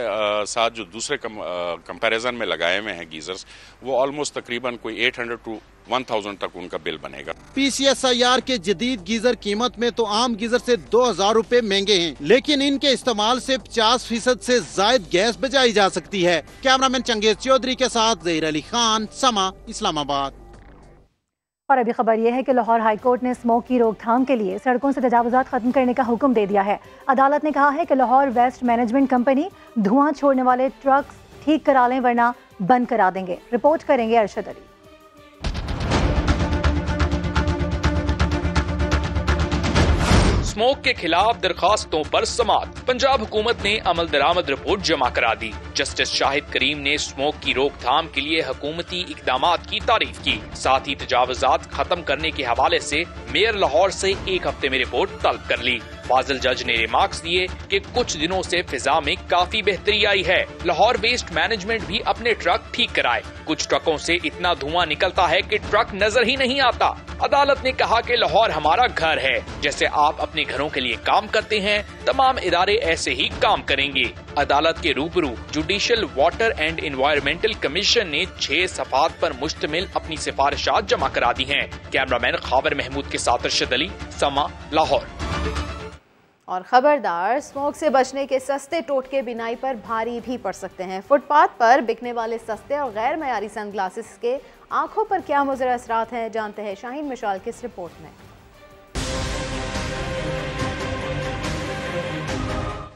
साथ जो दूसरे कंपैरिजन में लगाए हुए हैं गीजर्स वो ऑलमोस्ट तकरीबन कोई 800 to 1000 तक उनका बिल बनेगा। PCSIR के जदीद गीजर कीमत में तो आम गीजर से 2000 रुपए महंगे हैं, लेकिन इनके इस्तेमाल से 50% से जायद गैस बचाई जा सकती है। कैमरामैन चंगेज चौधरी के साथ ज़हीर अली खान, समा, इस्लामाबाद। और अभी खबर यह है कि लाहौर हाई कोर्ट ने स्मोक की रोकथाम के लिए सड़कों से तजावुजात खत्म करने का हुक्म दे दिया है। अदालत ने कहा है कि लाहौर वेस्ट मैनेजमेंट कंपनी धुआं छोड़ने वाले ट्रक्स ठीक करा लें वरना बंद करा देंगे। रिपोर्ट करेंगे अरशद अली। स्मोक के खिलाफ दरखास्तों पर समाअत। पंजाब हुकूमत ने अमल दरामद रिपोर्ट जमा करा दी। जस्टिस शाहिद करीम ने स्मोक की रोकथाम के लिए हुकूमती इकदामात की तारीफ की। साथ ही तजावुजात खत्म करने के हवाले से मेयर लाहौर से 1 हफ्ते में रिपोर्ट तलब कर ली। फाजिल जज ने रिमार्क्स दिए कि कुछ दिनों से फिजा में काफी बेहतरी आई है। लाहौर वेस्ट मैनेजमेंट भी अपने ट्रक ठीक कराए। कुछ ट्रकों से इतना धुआं निकलता है कि ट्रक नजर ही नहीं आता। अदालत ने कहा कि लाहौर हमारा घर है, जैसे आप अपने घरों के लिए काम करते हैं, तमाम इदारे ऐसे ही काम करेंगे। अदालत के रूबरू judicial water and environmental commission ने 6 सफात पर मुश्तमिल अपनी सिफारिशात जमा करा दी हैं। कैमरामैन खाबर महमूद के साथ अरशद अली, समा, लाहौर। और खबरदार, स्मोक से बचने के सस्ते टोटके बिनाई पर भारी भी पड़ सकते हैं। फुटपाथ पर बिकने वाले सस्ते और गैर मयारी सनग्लासेस के आंखों पर क्या मुज़र असरात हैं, जानते हैं शाहीन मिशाल की इस रिपोर्ट में।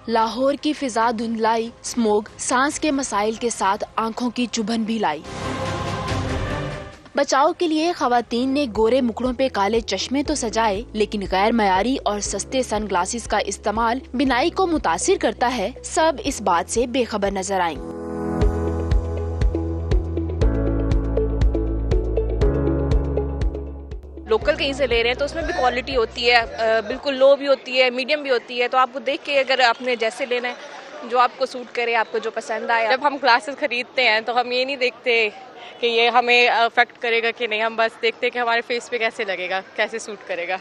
लाहौर की फिजा धुंधलाई, स्मोक सांस के मसाइल के साथ आंखों की चुभन भी लाई। बचाव के लिए खवातीन ने गोरे मुखड़ों पे काले चश्मे तो सजाए, लेकिन गैर मयारी और सस्ते सनग्लासेस का इस्तेमाल बिनाई को मुतासिर करता है। सब इस बात से बेखबर नजर आईं। लोकल कहीं से ले रहे हैं तो उसमें भी क्वालिटी होती है, बिल्कुल लो भी होती है, मीडियम भी होती है। तो आपको देख के अगर आपने जैसे लेना है, जो आपको सूट करे, आपको जो पसंद आए। जब हम ग्लासेस खरीदते हैं तो हम ये नहीं देखते कि ये हमें अफेक्ट करेगा कि नहीं, हम बस देखते कि हमारे फेस पे कैसे लगेगा, कैसे सूट करेगा।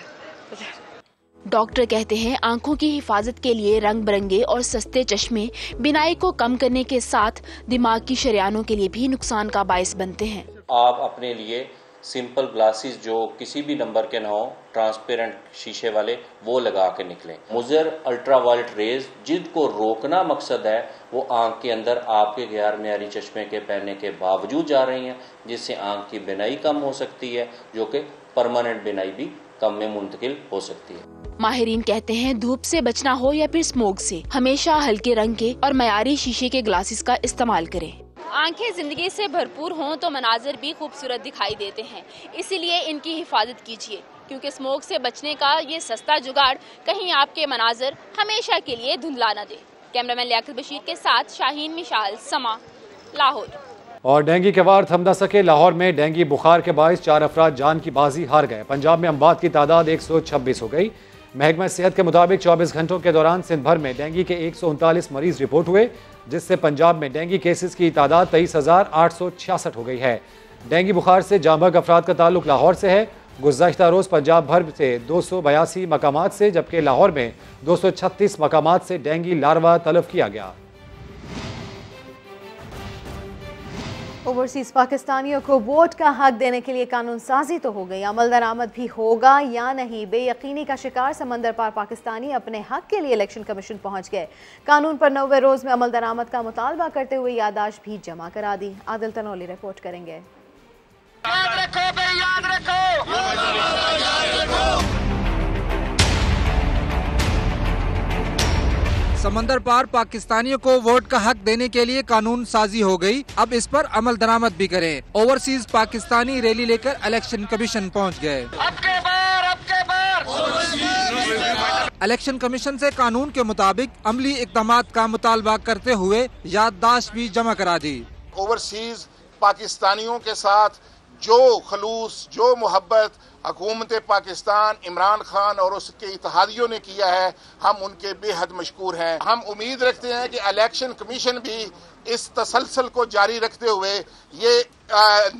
डॉक्टर कहते हैं आंखों की हिफाजत के लिए रंग बिरंगे और सस्ते चश्मे बिनाई को कम करने के साथ दिमाग की शरियानों के लिए भी नुकसान का बायस बनते हैं। आप अपने लिए सिंपल ग्लासेस जो किसी भी नंबर के ना हो, ट्रांसपेरेंट शीशे वाले, वो लगा के निकलें। मुजर अल्ट्रावायलेट रेज जिनको रोकना मकसद है, वो आंख के अंदर आपके गैर मयारी चश्मे के पहनने के बावजूद जा रही हैं, जिससे आंख की बिनाई कम हो सकती है, जो कि परमानेंट बिनाई भी कम में मुंतकिल हो सकती है। माहिरीन कहते हैं धूप से बचना हो या फिर स्मोक से, हमेशा हल्के रंग के और मयारी शीशे के ग्लासेस का इस्तेमाल करें। आंखें जिंदगी से भरपूर हों तो मनाजिर भी खूबसूरत दिखाई देते हैं, इसीलिए इनकी हिफाजत कीजिए, क्योंकि स्मोक से बचने का ये सस्ता जुगाड़ कहीं आपके मनाजिर हमेशा के लिए धुंधला न दे। कैमरामैन लियाकत बशीर के साथ शाहीन मिशाल, समा, लाहौर। और डेंगू के वार थम न सके। लाहौर में डेंगू बुखार के बायस 4 अफराद जान की बाजी हार गए। पंजाब में अमवात की तादाद 126 हो गई। महकमा सेहत के मुताबिक 24 घंटों के दौरान सिंध भर में डेंगू के 139 मरीज रिपोर्ट हुए, जिससे पंजाब में डेंगू केसेस की तादाद 23,866 हो गई है। डेंगू बुखार से जांबग अफराद का ताल्लुक लाहौर से है। गुज़श्ता रोज़ पंजाब भर से 282 मकामात से, जबकि लाहौर में 236 मकामात से डेंगू लार्वा तलब किया गया। ओवरसीज पाकिस्तानियों को वोट का हक देने के लिए कानून साजी तो हो गई, अमल दरामद भी होगा या नहीं, बेयकीनी का शिकार समंदर पार पाकिस्तानी अपने हक के लिए इलेक्शन कमीशन पहुंच गए। कानून पर 90वें रोज में अमल दरामद का मुतालबा करते हुए यादाश्त भी जमा करा दी। आदिल तनौली रिपोर्ट करेंगे। याद रखो भाई, याद रखो। समंदर पार पाकिस्तानियों को वोट का हक देने के लिए कानून साजी हो गई, अब इस पर अमल दरामद भी करें। ओवरसीज पाकिस्तानी रैली लेकर इलेक्शन कमीशन पहुंच गए। इलेक्शन कमीशन से कानून के मुताबिक अमली इक़दामात का मुतालबा करते हुए याददाश्त भी जमा करा दी। ओवरसीज पाकिस्तानियों के साथ जो खलूस, जो मोहब्बत हुकूमत पाकिस्तान, इमरान खान और उसके इत्तेहादियों ने किया है, हम उनके बेहद मशकूर हैं। हम उम्मीद रखते हैं कि इलेक्शन कमीशन भी इस तसलसल को जारी रखते हुए ये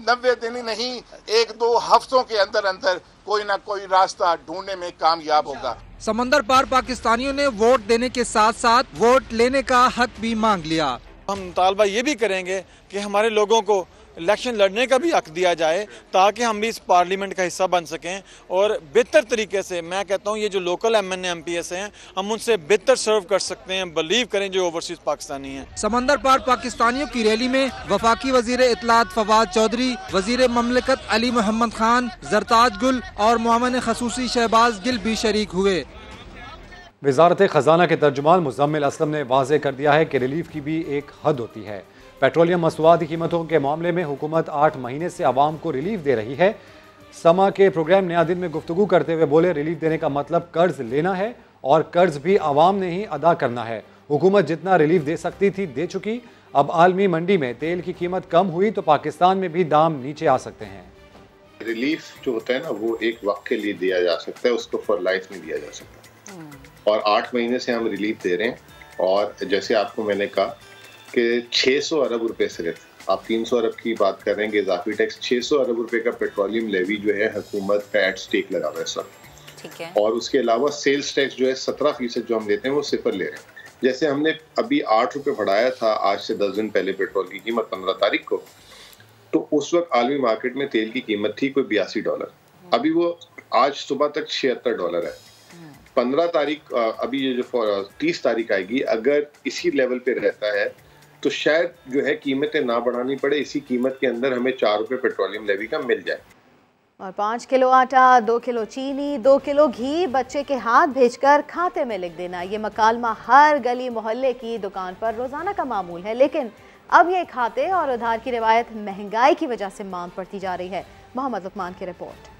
90 दिन ही नहीं, 1-2 हफ्तों के अंदर अंदर कोई ना कोई रास्ता ढूंढने में कामयाब होगा। समंदर पार पाकिस्तानियों ने वोट देने के साथ साथ वोट लेने का हक भी मांग लिया। हम मुतालबा ये भी करेंगे कि हमारे लोगों को इलेक्शन लड़ने का भी हक दिया जाए ताकि हम भी इस पार्लियामेंट का हिस्सा बन सकें और बेहतर तरीके से, मैं कहता हूँ ये जो लोकल MNA MPs हैं हम उनसे बेहतर सर्व कर सकते हैं, बिलीव करें जो ओवरसीज पाकिस्तानी हैं। समंदर पार पाकिस्तानियों की रैली में वफाकी वजीर इत्तलात फवाद चौधरी, वजीर ममलिकत अली मोहम्मद खान, जरताज गुल और मुअम्मिन खसूसी शहबाज गिल भी शरीक हुए। वजारत खजाना के तर्जुमान मुज़म्मिल असलम ने वाज़ेह कर दिया है कि रिलीफ की भी एक हद होती है। पेट्रोलियम मसनूआती कीमतों के मामले में हुकूमत 8 महीने से आवाम को रिलीफ दे रही है। समा के प्रोग्राम नया दिन में गुफ्तगू करते हुए बोले, रिलीफ देने का मतलब कर्ज लेना है और कर्ज भी आवाम ने ही अदा करना है। हुकूमत जितना रिलीफ दे सकती थी दे चुकी। अब आलमी मंडी में तेल की कीमत कम हुई तो पाकिस्तान में भी दाम नीचे आ सकते हैं। रिलीफ जो होता है ना वो एक वक्त के लिए दिया जा सकता है, उसको फॉर लाइफ नहीं दिया जा सकता। और 8 महीने से हम रिलीफ दे रहे हैं और जैसे आपको मैंने कहा कि 600 अरब रुपए सिर्फ, आप 300 अरब की बात कर रहे हैं कि इजाफी टैक्स, 600 अरब रुपए का पेट्रोलियम लेवी जो है हुकूमत का एट स्टेक लगा हुआ है सब। ठीक है। और उसके अलावा सेल्स टैक्स जो है 17% जो हम देते हैं वो सिफर ले रहे हैं। जैसे हमने अभी 8 रुपए बढ़ाया था आज से 10 दिन पहले पेट्रोल की कीमत 15 तारीख को, तो उस वक्त आलमी मार्केट में तेल की कीमत थी कोई $82। अभी वो आज सुबह तक $76 है। 15 तारीख अभी ये जो 30 तारीख आएगी, अगर इसी लेवल पे रहता है तो शायद जो है कीमतें ना बढ़ानी पड़े, इसी कीमत के अंदर हमें 4 रुपए पेट्रोलियम लेवी का मिल जाए। और 5 किलो आटा, 2 किलो चीनी, 2 किलो घी बच्चे के हाथ भेजकर खाते में लिख देना, ये मकालमा हर गली मोहल्ले की दुकान पर रोजाना का मामूल है। लेकिन अब ये खाते और उधार की रिवायत महंगाई की वजह से मांग पड़ती जा रही है। मोहम्मद उस्मान की रिपोर्ट।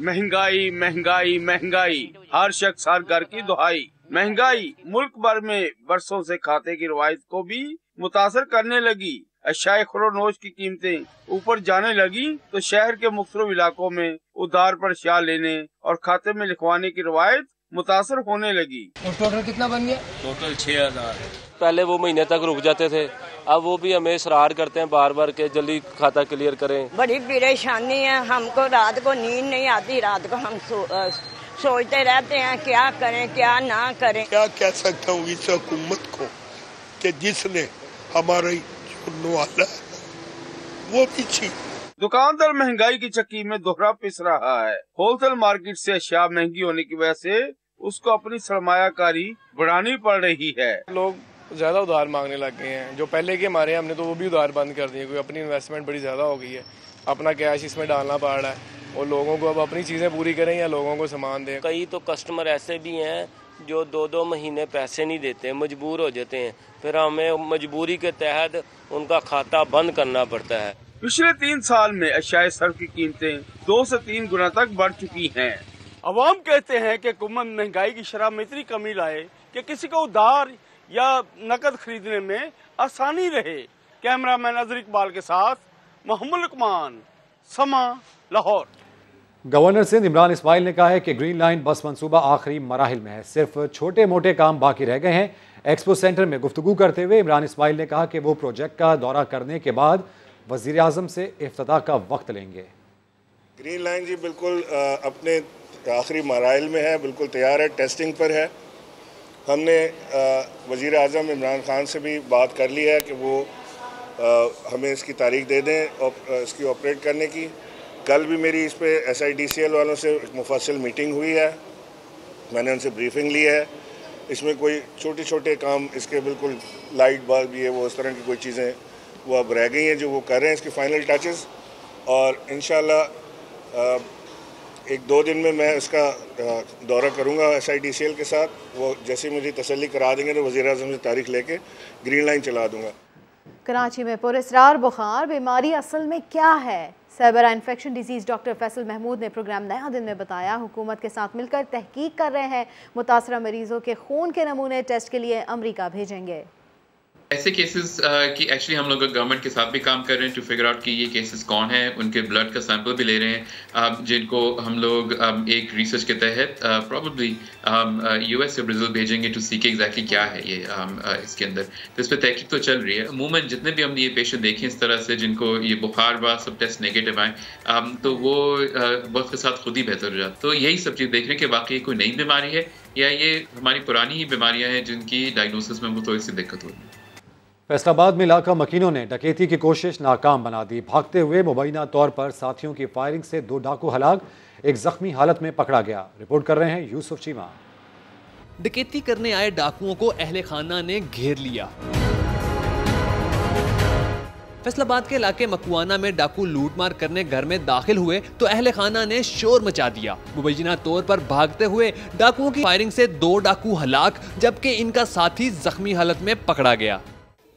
महंगाई महंगाई महंगाई, हर शख्स हर घर की दुहाई। महंगाई मुल्क भर में बरसों से खाते की रवायत को भी मुतासर करने लगी। अशाए खुरोनोश की कीमतें ऊपर जाने लगी तो शहर के मुख्तलिफ इलाकों में उधार पर अशिया लेने और खाते में लिखवाने की रवायत मुतासर होने लगी। तो टोटल कितना बन गया? टोटल 6000। पहले वो महीने तक रुक जाते थे, अब वो भी हमें इसरार करते हैं बार बार के जल्दी खाता क्लियर करें। बड़ी परेशानी है हमको, रात को नींद नहीं आती, रात को हम सोचते रहते हैं क्या करें क्या ना करें। क्या कह सकता हूँ इस हुकूमत को कि जिसने हमारा वाला वो पीछे। दुकानदार महंगाई की चक्की में दोहरा पिस रहा है। होलसेल मार्केट से अशिया महंगी होने की वजह से उसको अपनी सरमायाकारी बढ़ानी पड़ रही है। लोग ज्यादा उधार मांगने लग गए हैं, जो पहले के हमारे हमने तो वो भी उधार बंद कर दिए, क्योंकि अपनी इन्वेस्टमेंट बड़ी ज्यादा हो गई है, अपना कैश इसमें डालना पड़ रहा है और लोगों को अब अपनी चीजें पूरी करें या लोगों को सामान दें। कई तो कस्टमर ऐसे भी हैं जो 2-2 महीने पैसे नहीं देते, मजबूर हो जाते हैं, फिर हमें मजबूरी के तहत उनका खाता बंद करना पड़ता है। पिछले 3 साल में अशियाए सर्फ की कीमतें 2 से 3 गुना तक बढ़ चुकी हैं। अवाम कहते हैं कि हुकूमत महंगाई की शरह में इतनी कमी लाए कि किसी को उधार या नकद खरीदने में आसानी रहे। कैमरामैन अजहर इकबाल के साथ मोहम्मद उस्मान, समा, लाहौर। गवर्नर सिंध इमरान इस्माइल ने कहा है कि ग्रीन लाइन बस मंसूबा आखिरी मराहिल में है, सिर्फ छोटे मोटे काम बाकी रह गए हैं। एक्सपो सेंटर में गुफ्तगू करते हुए इमरान इस्माइल ने कहा कि वो प्रोजेक्ट का दौरा करने के बाद वजीर आजम से इफ्तिताह का वक्त लेंगे। ग्रीन लाइन जी बिल्कुल अपने आखिरी मराहिल में है, बिल्कुल तैयार है, टेस्टिंग पर है। हमने वजीर आजम इमरान खान से भी बात कर ली है कि वो हमें इसकी तारीख दे दें और इसकी ऑपरेट करने की। कल भी मेरी इस पे SIDCL वालों से एक मुफस्सिल मीटिंग हुई है, मैंने उनसे ब्रीफिंग ली है। इसमें कोई छोटे छोटे काम, इसके बिल्कुल लाइट बल्ब भी है, वो इस तरह की कोई चीज़ें वो अब रह गई हैं जो वो कर रहे हैं इसके फाइनल टचेस। और इंशाल्लाह 1-2 दिन में मैं इसका दौरा करूंगा SIDCL के साथ। वो जैसे मुझे तसल्ली करा देंगे तो वज़ीर आज़म से तारीख लेके ग्रीन लाइन चला दूंगा। कराची में पुरस्रार बुखार बीमारी असल में क्या है? Cyber infection disease doctor Faisal Mahmood ने प्रोग्राम नया दिन में बताया। हुकूमत के साथ मिलकर तहकीक कर रहे हैं, मुतासरा मरीजों के खून के नमूने टेस्ट के लिए अमरीका भेजेंगे। ऐसे केसेस की एक्चुअली हम लोग गवर्नमेंट के साथ भी काम कर रहे हैं टू फिगर आउट कि ये केसेस कौन हैं, उनके ब्लड का सैंपल भी ले रहे हैं, जिनको हम लोग एक रिसर्च के तहत प्रॉबली US या ब्राज़ील भेजेंगे टू सी के एग्जैक्टली क्या है ये इसके अंदर। तो इस पर तहकीक तो चल रही है। अमूमन जितने भी हमने ये पेशेंट देखे इस तरह से जिनको ये बुखार व सब टेस्ट नेगेटिव आए, तो वो वक्त के साथ खुद ही बेहतर हो जाता। तो यही सब चीज़ देख रहे हैं कि वाकई कोई नई बीमारी है या ये हमारी पुरानी ही बीमारियाँ हैं जिनकी डायग्नोसिस में वो थोड़ी सी दिक्कत हो रही है। फैसलाबाद में इलाका मकीनों ने डकैती की कोशिश नाकाम बना दी। भागते हुए मुबैना तौर पर साथियों की फायरिंग से 2 डाकू हलाक, एक जख्मी हालत में पकड़ा गया। रिपोर्ट कर रहे हैं यूसुफ चीमा। डकैती करने आए डाकुओं को अहले खाना ने घेर लिया। फैसलाबाद के इलाके मकुआना में डाकू लूटमार करने घर में दाखिल हुए तो अहले खाना ने शोर मचा दिया। मुबैना तौर पर भागते हुए डाकुओं की फायरिंग से 2 डाकू हलाक, जबकि इनका साथी जख्मी हालत में पकड़ा गया।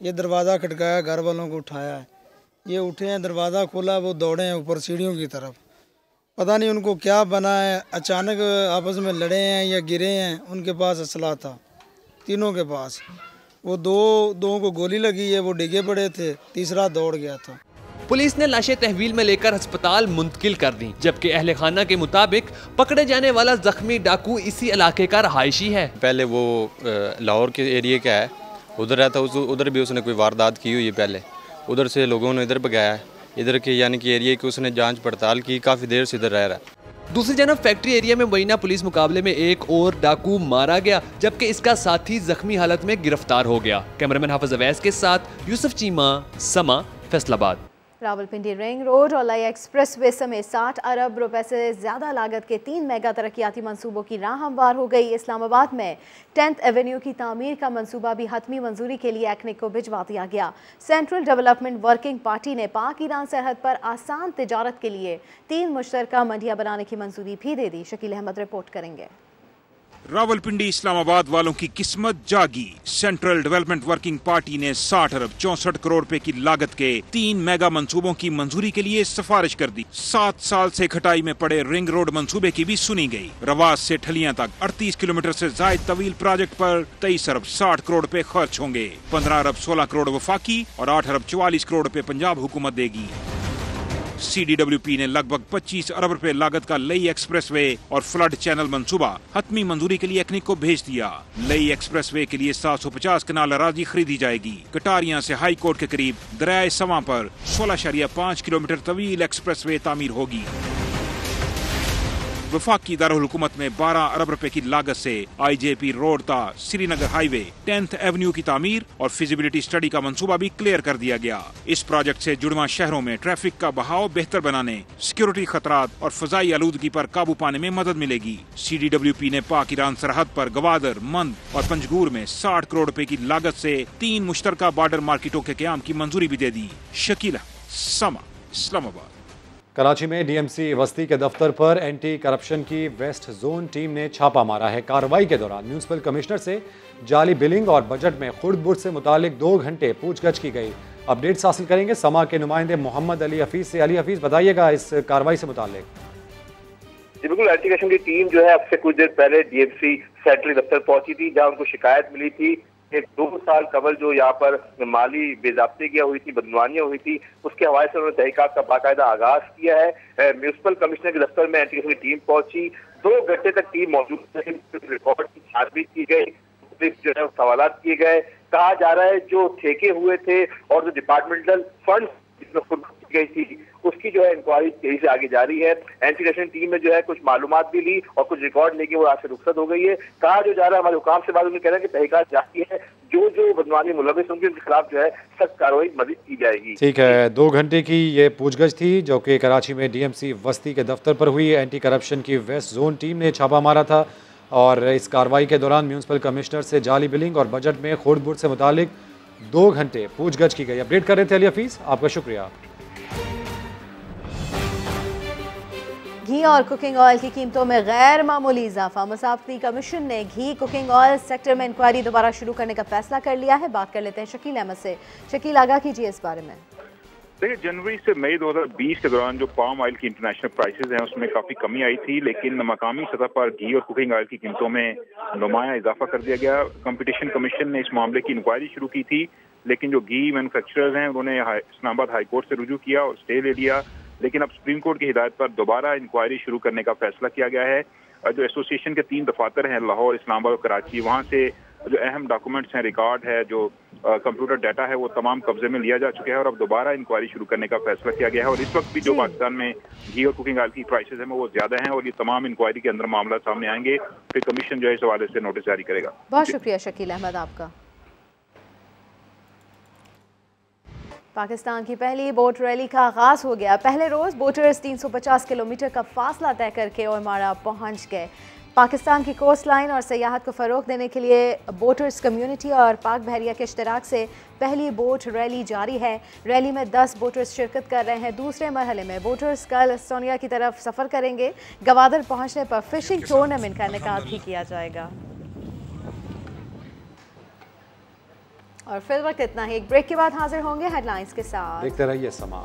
ये दरवाज़ा खटकाया, घर वालों को उठाया है, ये उठे हैं, दरवाज़ा खोला, वो दौड़े हैं ऊपर सीढ़ियों की तरफ। पता नहीं उनको क्या बना है, अचानक आपस में लड़े हैं या गिरे हैं। उनके पास असला था, तीनों के पास। वो दो को गोली लगी है, वो डिगे पड़े थे, तीसरा दौड़ गया था। पुलिस ने लाशें तहवील में लेकर अस्पताल मुंतकिल कर दी, जबकि अहले खाना के मुताबिक पकड़े जाने वाला जख्मी डाकू इसी इलाके का रहायशी है। पहले वो लाहौर के एरिया का है, उधर रहता, उधर भी उसने कोई वारदात की हुई है पहले। उधर से लोगों ने इधर भगाया है, इधर के यानी कि एरिया की उसने जांच पड़ताल की, काफ़ी देर से इधर रह रहा है। दूसरी जानब फैक्ट्री एरिया में मुबैना पुलिस मुकाबले में एक और डाकू मारा गया, जबकि इसका साथी जख्मी हालत में गिरफ्तार हो गया। कैमरामैन हाफिज अवैस के साथ यूसुफ चीमा, समा, फैसलाबाद। रावलपिंडी रिंग रोड और लई एक्सप्रेसवे समेत 60 अरब रुपए से ज़्यादा लागत के 3 मेगा तरक्याती मंसूबों की राह हमवार हो गई। इस्लामाबाद में 10th एवेन्यू की तामीर का मंसूबा भी हतमी मंजूरी के लिए एक्निक को भिजवा दिया गया। सेंट्रल डेवलपमेंट वर्किंग पार्टी ने पाक ईरान सरहद पर आसान तिजारत के लिए 3 मुश्तरका मंडियाँ बनाने की मंजूरी भी दे दी। शकील अहमद रिपोर्ट करेंगे। रावलपिंडी इस्लामाबाद वालों की किस्मत जागी। सेंट्रल डेवलपमेंट वर्किंग पार्टी ने 60 अरब 64 करोड़ रुपए की लागत के 3 मेगा मंसूबों की मंजूरी के लिए सिफारिश कर दी। 7 साल से खटाई में पड़े रिंग रोड मंसूबे की भी सुनी गई। रवास से ठलियां तक 38 किलोमीटर से जायद तवील प्रोजेक्ट पर 23 अरब 60 करोड़ रुपए खर्च होंगे। 15 अरब 16 करोड़ वफाकी और 8 अरब 44 करोड़ रुपए पंजाब हुकूमत देगी। CDWP ने लगभग 25 अरब रुपए लागत का लई एक्सप्रेसवे और फ्लड चैनल मंसूबा हतमी मंजूरी के लिए एक्निक को भेज दिया। लई एक्सप्रेसवे के लिए 750 कनाल अराजी खरीदी जाएगी। कटारियां से हाई कोर्ट के करीब दरियाए सवा पर 16.5 किलोमीटर तवील एक्सप्रेसवे तामीर होगी। वफाकी दारुल हुकूमत में 12 अरब रुपए की लागत से IJP रोड ता श्रीनगर हाईवे 10th एवेन्यू की तामीर और फिजिबिलिटी स्टडी का मंसूबा भी क्लियर कर दिया गया। इस प्रोजेक्ट से जुड़वा शहरों में ट्रैफिक का बहाव बेहतर बनाने, सिक्योरिटी खतरात और फजाई आलूदगी पर काबू पाने में मदद मिलेगी। CDWP ने पाक ईरान सरहद पर गवादर, मंद और पंजगूर में 60 करोड़ रुपए की लागत से 3 मुश्तरका बॉर्डर मार्केटों के क़याम की मंजूरी भी दे दी। शकीला, समा, इस्लामाबाद। कराची में DMC वस्ती के दफ्तर पर एंटी करप्शन की वेस्ट जोन टीम ने छापा मारा है। कार्रवाई के दौरान म्यूनिसिपल कमिश्नर से जाली बिलिंग और बजट में खुर्द-बुर्द से मुतालिक 2 घंटे पूछगछ की गई। अपडेट्स हासिल करेंगे समा के नुमाइंदे मोहम्मद अली हफीज से। अली हफीज, बताइएगा इस कार्रवाई से मुतालिक। जी बिल्कुल, एंटी करप्शन की टीम जो है अब से कुछ देर पहले DMC सेंट्रल दफ्तर पहुंची थी, जहाँ उनको शिकायत मिली थी कि 2 साल कबल जो यहाँ पर माली बेज़ाब्तिगियां हुई थी, बदनवानियां हुई थी, उसके हवाले से उन्होंने तहकीकात का बाकायदा आगाज किया है। म्यूनिसिपल कमिश्नर के दफ्तर में एंटी करप्शन की टीम पहुंची, 2 घंटे तक टीम मौजूद रही। रिकॉर्ड की छानबीन की गई, जो है सवाल किए गए। कहा जा रहा है जो ठेके हुए थे और जो डिपार्टमेंटल फंड गई थी उसकी जो है इंक्वायरी तेजी से आगे जारी है। एंटी करप्शन टीम ने जो है कुछ मालूमात भी ली और कुछ रिकॉर्ड लेके वो आज से रुखसत हो गई है। कहा जो जा रहा है, हमारे हुकाम से बात उन्होंने कह रहा है कि तहकीकात जारी है, जो बदनवानी मुलविस उनके खिलाफ जो है सख्त कार्रवाई मजीद की जाएगी। ठीक है, 2 घंटे की ये पूछगछ थी जो कि कराची में DMC वस्ती के दफ्तर पर हुई। एंटी करप्शन की वेस्ट जोन टीम ने छापा मारा था और इस कार्रवाई के दौरान म्यूनिसिपल कमिश्नर से जाली बिलिंग और बजट में खुर्द-बुर्द से मुतालिक 2 घंटे पूछगछ की गई। अपडेट कर रहे थे अली हफीज, आपका शुक्रिया। घी और कुकिंग ऑयल की कीमतों में गैर मामूली इजाफा। मुसाफिरी कमीशन ने घी कुकिंग ऑयल सेक्टर में इंक्वायरी दोबारा शुरू करने का फैसला कर लिया है। बात कर लेते हैं शकील अहमद से। शकील, आगाह कीजिए इस बारे में। देखिए, जनवरी से मई 2020 के दौरान जो पाम ऑयल की इंटरनेशनल प्राइसेस हैं उसमें काफ़ी कमी आई थी, लेकिन मकामी सतह पर घी और कुकिंग ऑयल की कीमतों में नुमाया इजाफा कर दिया गया। कंपटीशन कमीशन ने इस मामले की इंक्वायरी शुरू की थी, लेकिन जो घी मैन्युफैक्चरर्स हैं उन्होंने इस्लामाबाद हाई कोर्ट से रुजू किया और स्टे ले लिया। लेकिन अब सुप्रीम कोर्ट की हिदायत पर दोबारा इंक्वायरी शुरू करने का फैसला किया गया है। जो एसोसिएशन के 3 दफातर हैं, लाहौर, इस्लामाबाद और कराची, वहाँ से जो अहम डॉक्यूमेंट्स हैं, रिकॉर्ड है, जो कंप्यूटर डाटा है, वो तमाम कब्जे में लिया जा चुका है और अब दोबारा इंक्वायरी शुरू करने का फैसला किया गया है। और इस वक्त भी जो पाकिस्तान में घी और कुकिंग ऑयल की प्राइसेस हैं वो ज्यादा हैं और ये तमाम इंक्वायरी के अंदर मामला सामने आएंगे, फिर कमीशन जो है इस हवाले से नोटिस जारी करेगा। बहुत शुक्रिया शकील अहमद आपका। पाकिस्तान की पहली बोट रैली का आगाज हो गया। पहले रोज बोटर्स 350 किलोमीटर का फासला तय करके ओमारा पहुंच गए। पाकिस्तान की कोस्ट लाइन और सयाहत को फ़रोग देने के लिए बोटर्स कम्युनिटी और पाक बहरिया के इश्तराक से पहली बोट रैली जारी है। रैली में 10 बोटर्स शिरकत कर रहे हैं। दूसरे मरहले में बोटर्स कल एस्टोनिया की तरफ सफ़र करेंगे। गवादर पहुंचने पर फिशिंग टूर्नामेंट का इनेकाद भी किया जाएगा। और फिर वक्त इतना ही। एक ब्रेक के बाद हाजिर होंगे हेडलाइंस के साथ। देखते रहिए समा।